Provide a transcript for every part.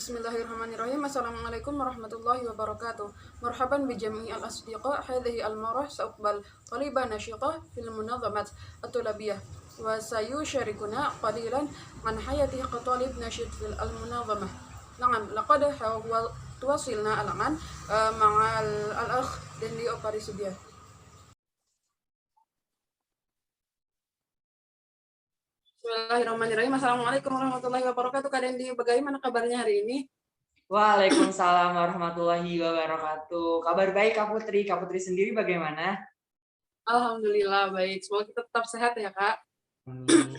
Bismillahirrahmanirrahim. Assalamualaikum warahmatullahi wabarakatuh. Marhaban bi jami'i al-asdiqa. Hadhihi al-marah sa'uqbal taliban nashiqah fil munazzamat at-tulabiyah. Wa sayusharikuna qalilan an hayati qatalib nashid fil al-munazzamah. Na'am, laqad tuwasilna al-an ma'al al-akh Dendi Oparisudia. Bismillahirrahmanirrahim. Assalamualaikum warahmatullahi wabarakatuh. Kak Dendi, bagaimana kabarnya hari ini? Waalaikumsalam warahmatullahi wabarakatuh. Kabar baik Kak Putri. Kak Putri sendiri bagaimana? Alhamdulillah baik. Semoga kita tetap sehat ya Kak.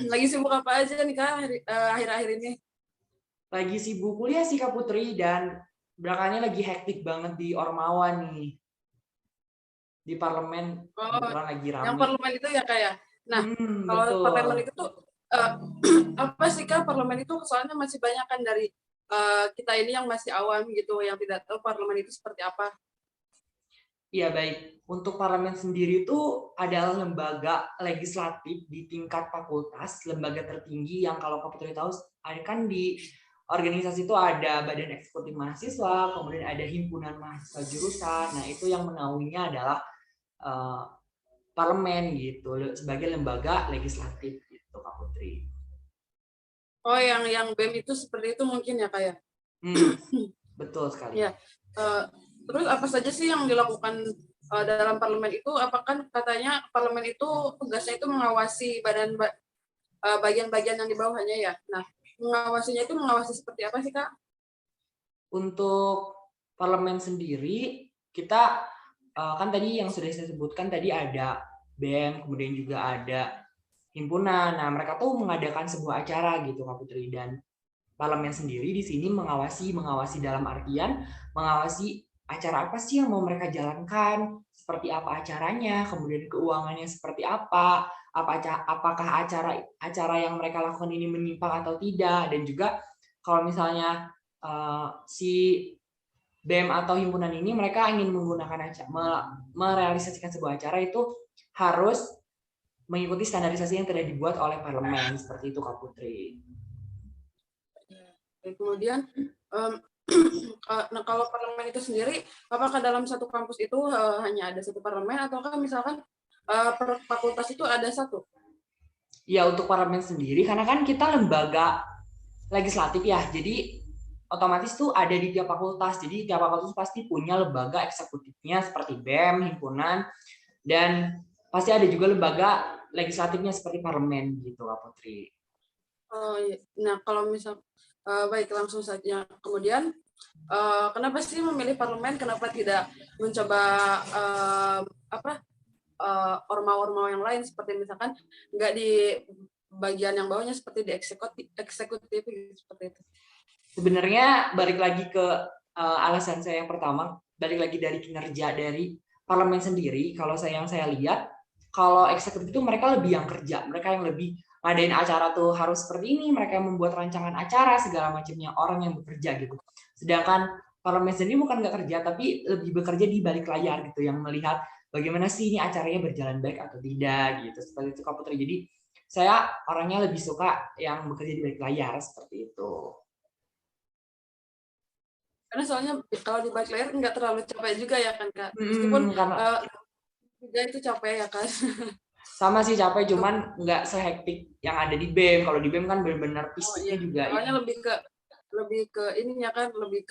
Lagi sibuk apa aja nih Kak akhir-akhir ini? Lagi sibuk kuliah sih Kak Putri, dan belakangannya lagi hektik banget di Ormawa nih. Di parlemen kebetulan lagi rame. Yang parlemen itu ya Kak ya? Nah, kalau betul. parlemen itu tuh apa sih Kak parlemen itu? Soalnya masih banyak kan dari kita ini yang masih awam gitu, yang tidak tahu parlemen itu seperti apa. Iya baik, untuk parlemen sendiri itu adalah lembaga legislatif di tingkat fakultas, lembaga tertinggi yang kalau Kak Putri tahu ada kan di organisasi itu ada badan eksekutif mahasiswa, kemudian ada himpunan mahasiswa jurusan. Nah itu yang menaunginya adalah parlemen gitu sebagai lembaga legislatif gitu Kak Putri. Oh yang BEM itu seperti itu mungkin ya Kak ya? Betul sekali. Ya. Terus apa saja sih yang dilakukan dalam parlemen itu? Apakah katanya parlemen itu tugasnya itu mengawasi bagian-bagian yang di bawahnya ya? Nah, mengawasinya itu mengawasi seperti apa sih Kak? Untuk parlemen sendiri kita kan tadi yang sudah saya sebutkan tadi ada BEM, kemudian juga ada himpunan. Nah mereka tuh mengadakan sebuah acara gitu Kak Putri, dan parlemen sendiri di sini mengawasi dalam artian mengawasi acara apa sih yang mau mereka jalankan, seperti apa acaranya, kemudian keuangannya seperti apa, apakah acara yang mereka lakukan ini menyimpang atau tidak, dan juga kalau misalnya si BEM atau himpunan ini mereka ingin merealisasikan sebuah acara itu harus mengikuti standarisasi yang telah dibuat oleh parlemen, seperti itu Kak Putri. Kemudian nah kalau parlemen itu sendiri, apakah dalam satu kampus itu hanya ada satu parlemen, ataukah misalkan per fakultas itu ada satu? Ya untuk parlemen sendiri, karena kan kita lembaga legislatif ya, jadi otomatis tuh ada di tiap fakultas. Jadi tiap fakultas pasti punya lembaga eksekutifnya seperti BEM, himpunan, dan pasti ada juga lembaga legislatifnya seperti parlemen gitu Kak Putri. Oh, iya. Nah kalau misal baik langsung saja. Kemudian kenapa sih memilih parlemen? Kenapa tidak mencoba orma-orma yang lain seperti misalkan nggak di bagian yang bawahnya seperti di eksekutif seperti itu? Sebenarnya balik lagi ke alasan saya yang pertama, balik lagi dari kinerja dari parlemen sendiri. Kalau yang saya lihat, kalau eksekutif itu mereka lebih yang kerja, mereka yang lebih ngadain acara tuh harus seperti ini, mereka yang membuat rancangan acara segala macamnya, orang yang bekerja gitu. Sedangkan parlemen sendiri bukan nggak kerja, tapi lebih bekerja di balik layar gitu, yang melihat bagaimana sih ini acaranya berjalan baik atau tidak gitu, seperti itu Kak Putri. Jadi saya orangnya lebih suka yang bekerja di balik layar seperti itu. Karena soalnya kalau di balik layar nggak terlalu capek juga ya kan Kak, meskipun juga itu capek ya kan. Sama sih capek, cuman nggak sehektik yang ada di BEM. Kalau di BEM kan benar-benar fisiknya juga. Soalnya lebih ke ininya kan, lebih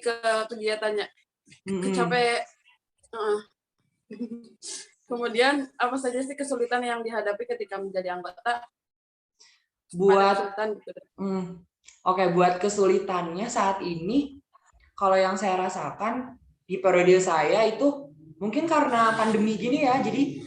ke kegiatannya, capek. Kemudian apa saja sih kesulitan yang dihadapi ketika menjadi anggota? Buat kesulitannya saat ini, kalau yang saya rasakan di periode saya itu mungkin karena pandemi gini ya, jadi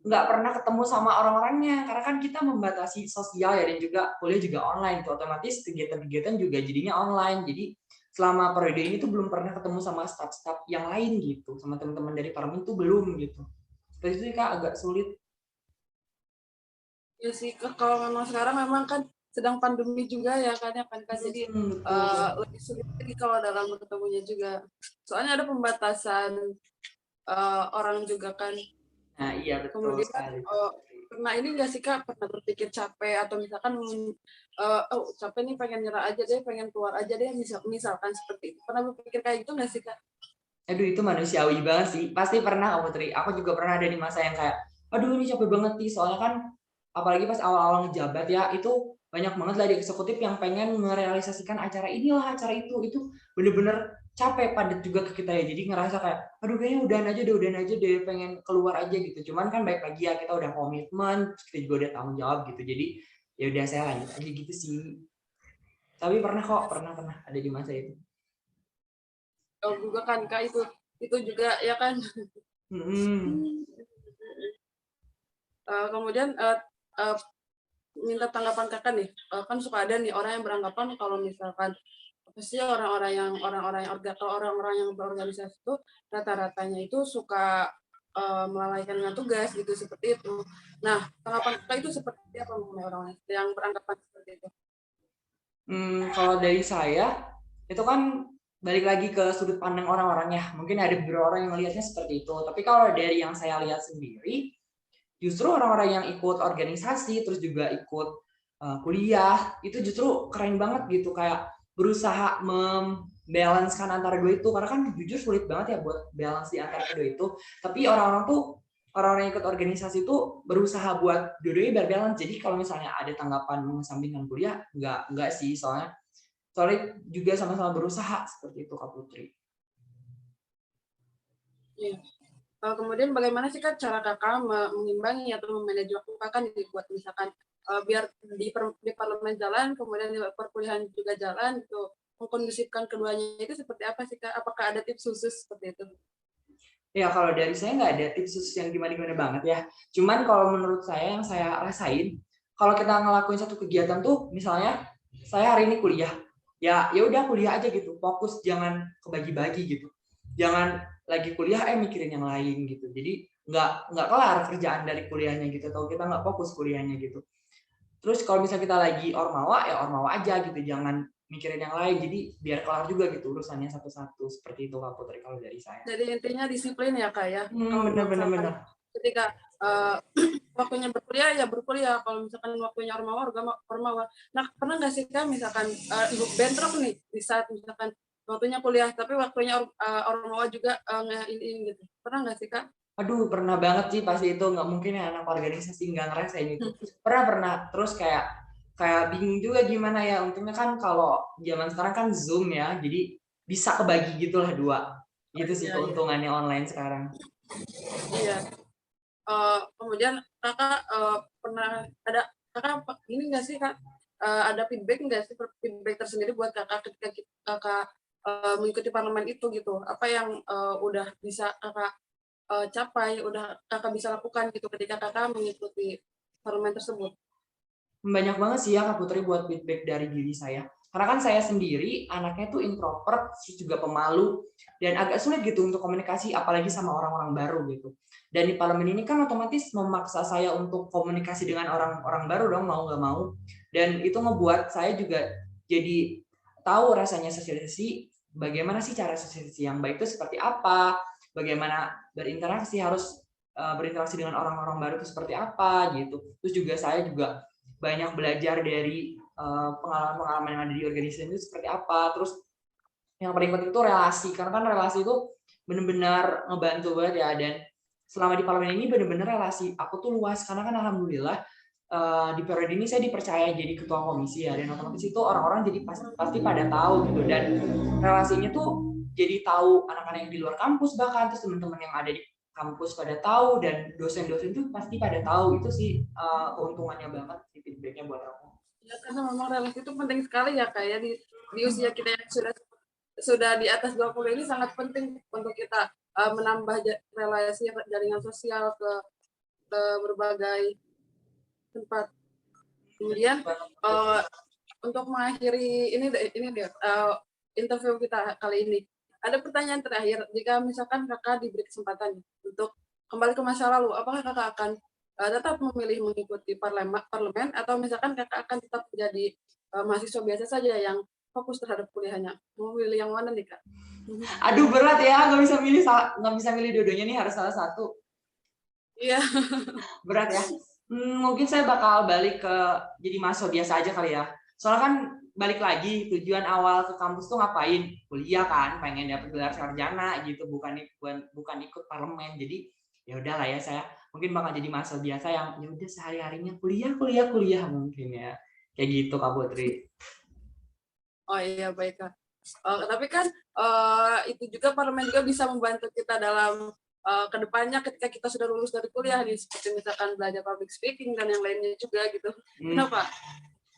nggak pernah ketemu sama orang-orangnya, karena kan kita membatasi sosial ya, dan juga kuliah juga online tuh, otomatis kegiatan-kegiatan juga jadinya online. Jadi selama periode ini tuh belum pernah ketemu sama staff-staff yang lain gitu, sama teman-teman dari parlemen tuh belum gitu. Seperti itu Kak, agak sulit. Ya sih, kalau memang sekarang memang kan sedang pandemi juga ya kan, jadi lebih sulit lagi kalau dalam ketemunya juga. Soalnya ada pembatasan orang juga kan. Nah iya betul Kemudian sekali. pernah ini nggak sih Kak, pernah berpikir capek atau misalkan oh capek nih pengen nyerah aja deh, pengen keluar aja deh, misalkan seperti itu. Pernah berpikir kayak gitu nggak sih Kak? Aduh itu manusiawi banget sih. Pasti pernah kamu Tri. Aku juga pernah ada di masa yang kayak, aduh ini capek banget nih. Soalnya kan apalagi pas awal-awal ngejabat ya, itu banyak banget lah di eksekutif yang pengen merealisasikan acara inilah, acara itu. Itu bener-bener capek, padat juga ke kita ya. Jadi ngerasa kayak, aduh kayaknya udahan aja deh, pengen keluar aja gitu. Cuman kan baik lagi ya, kita udah komitmen, kita juga udah tanggung jawab gitu. Jadi ya udah saya lanjut aja gitu sih. Tapi pernah kok, pernah ada di masa itu. Oh juga kan Kak, itu juga ya kan. Kemudian minta tanggapan Kakak nih. Kan suka ada nih orang yang beranggapan kalau misalkan apa sih orang-orang yang berorganisasi itu rata-ratanya itu suka melalaikan dengan tugas gitu seperti itu. Nah, tanggapan Kakak itu seperti apa mengenai orang yang beranggapan seperti itu? Kalau dari saya itu kan balik lagi ke sudut pandang orang-orang ya. Mungkin ada beberapa orang yang melihatnya seperti itu. Tapi kalau dari yang saya lihat sendiri, justru orang-orang yang ikut organisasi terus juga ikut kuliah itu justru keren banget gitu, kayak berusaha membalancekan antara dua itu, karena kan jujur sulit banget ya buat balance di antara kedua itu. Tapi orang-orang yang ikut organisasi itu berusaha buat dua-duanya biar balance. Jadi kalau misalnya ada tanggapan mengesampingkan kuliah, enggak sih, soalnya juga sama-sama berusaha seperti itu Kak Putri. Iya. Kemudian bagaimana sih Kak cara Kakak mengimbangi atau memanage waktu Kakak nih buat misalkan biar di parlemen jalan, kemudian di perkuliahan juga jalan gitu, mengkondusifkan keduanya itu seperti apa sih Kak? Apakah ada tips khusus seperti itu? Ya kalau dari saya nggak ada tips khusus yang gimana-gimana banget ya. Cuman kalau menurut saya yang saya rasain, kalau kita ngelakuin satu kegiatan tuh, misalnya saya hari ini kuliah, ya udah kuliah aja gitu, fokus, jangan kebagi-bagi gitu. Jangan lagi kuliah mikirin yang lain gitu. Jadi nggak kelar kerjaan dari kuliahnya gitu, atau kita nggak fokus kuliahnya gitu. Terus kalau misalnya kita lagi ormawa, ya ormawa aja gitu, jangan mikirin yang lain, jadi biar kelar juga gitu urusannya satu-satu. Seperti itu Kak Putri kalau dari saya. Jadi intinya disiplin ya Kak ya. Kalau misalkan Bener. ketika waktunya berkuliah ya berkuliah, kalau misalkan waktunya ormawa ormawa. Nah pernah nggak sih Kak misalkan bentrok nih di saat misalkan waktunya kuliah tapi waktunya ormawa juga ini gitu. Pernah nggak sih Kak? Aduh, pernah banget sih pasti itu, nggak mungkin ya anak organisasi nggak ngerasain itu. Pernah. Terus kayak bingung juga gimana ya. Untungnya kan kalau zaman sekarang kan Zoom ya, jadi bisa kebagi gitulah dua. Gitu sih Iya, iya. keuntungannya online sekarang. Iya. Kemudian Kakak pernah ada Kakak ini nggak sih Kak? Ada feedback nggak sih feedback tersendiri buat Kakak ketika Kakak mengikuti parlemen itu gitu? Apa yang udah bisa Kakak capai, udah Kakak bisa lakukan gitu ketika Kakak mengikuti parlemen tersebut? Banyak banget sih ya Kak Putri buat feedback dari diri saya. Karena kan saya sendiri anaknya tuh introvert, terus juga pemalu, dan agak sulit gitu untuk komunikasi, apalagi sama orang-orang baru gitu. Dan di parlemen ini kan otomatis memaksa saya untuk komunikasi dengan orang-orang baru dong, mau nggak mau. Dan itu ngebuat saya juga jadi tahu rasanya sosialisasi, bagaimana sih cara sosialisasi yang baik itu seperti apa, bagaimana harus berinteraksi dengan orang-orang baru itu seperti apa gitu. Terus juga saya juga banyak belajar dari pengalaman-pengalaman yang ada di organisasi itu seperti apa. Terus yang paling penting itu relasi, karena kan relasi itu benar-benar ngebantu banget ya. Dan selama di parlemen ini benar-benar relasi aku tuh luas, karena kan alhamdulillah di periode ini saya dipercaya jadi ketua komisi ya, dan otomatis itu orang-orang jadi pasti pada tahu gitu. Dan relasinya tuh jadi tahu anak-anak yang di luar kampus, bahkan terus teman-teman yang ada di kampus pada tahu, dan dosen-dosen tuh pasti pada tahu. Itu sih keuntungannya banget di feedbacknya buat aku. Ya, karena memang relasi itu penting sekali ya Kak ya di usia kita yang sudah di atas 20 ini sangat penting untuk kita menambah relasi jaringan sosial ke berbagai tempat. Kemudian untuk mengakhiri ini deh interview kita kali ini, ada pertanyaan terakhir. Jika misalkan Kakak diberi kesempatan untuk kembali ke masa lalu, apakah Kakak akan tetap memilih mengikuti parlemen atau misalkan Kakak akan tetap menjadi mahasiswa biasa saja yang fokus terhadap kuliahnya? Mau pilih yang mana nih Kak? Aduh berat ya, nggak bisa milih dua-duanya nih, harus salah satu. Iya. Berat ya. Mungkin saya bakal balik ke jadi mahasiswa biasa aja kali ya. Soalnya kan balik lagi tujuan awal ke kampus tuh ngapain? Kuliah kan, pengen dapet gelar sarjana gitu, bukan ikut parlemen. Jadi ya udahlah ya, saya mungkin bakal jadi mahasiswa biasa yang ya udah sehari-harinya kuliah mungkin ya. Kayak gitu Kak Putri. Oh iya, baik Kak. Tapi kan itu juga parlemen juga bisa membantu kita dalam kedepannya ketika kita sudah lulus dari kuliah nih, seperti misalkan belajar public speaking dan yang lainnya juga gitu. Kenapa?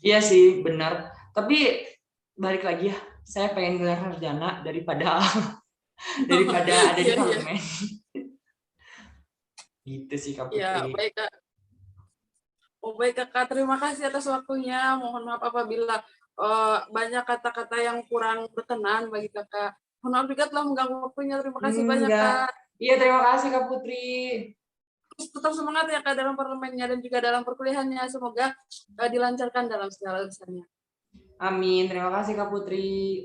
Iya sih, benar. Tapi balik lagi ya, saya pengen gelar sarjana daripada ada di Iya, iya. parlemen. Gitu sih Kak Ya, Putri. baik Kak. Oh, baik Kakak, terima kasih atas waktunya. Mohon maaf apabila banyak kata-kata yang kurang berkenan bagi Kakak. Mohon maaf juga telah mengganggu waktunya. Terima kasih banyak Enggak. Kak. Iya, terima kasih Kak Putri. Terus tetap semangat ya Kak dalam parlemennya dan juga dalam perkuliahannya. Semoga dilancarkan dalam segala urusannya. Amin. Terima kasih Kak Putri.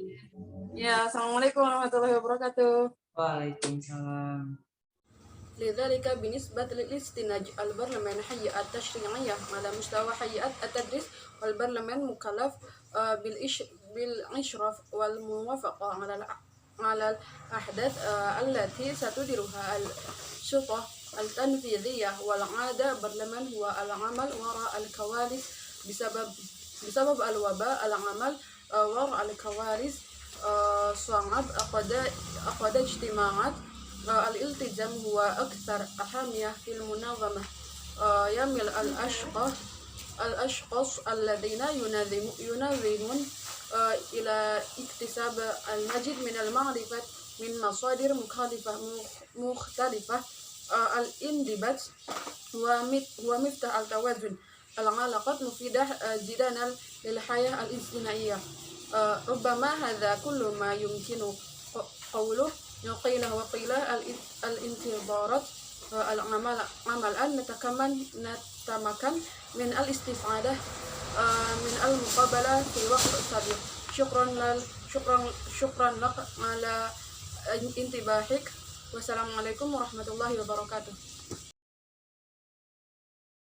Ya, Assalamualaikum warahmatullahi wabarakatuh. Waalaikumsalam. لذلك بالنسبة للاستنتاج البرلمان هيئة تشريعية على مستوى هيئة التدريس والبرلمان مكلف بالإشراف والموافقة على الأحداث التي ستديرها السلطة التنفيذية والعادة البرلمان هو العمل وراء الكواليس بسبب الوباء العمل وراء الكواليس صعب أقاد اجتماعات الالتزام هو أكثر أهمية في المنظمة يميل الأشخاص الذين ينظمون إلى اكتساب المزيد من المعرفة من مصادر مختلفة الانضباط هو مفتاح التوازن العلاقات مفيدة جدا للحياة الاجتماعية ربما هذا كل ما يمكن قوله قيل وقيل الانتظارات العمل أن نتمكن من الاستفادة من المقابلة في وقت سابق شكرا لك على انتباهك والسلام عليكم ورحمة الله وبركاته.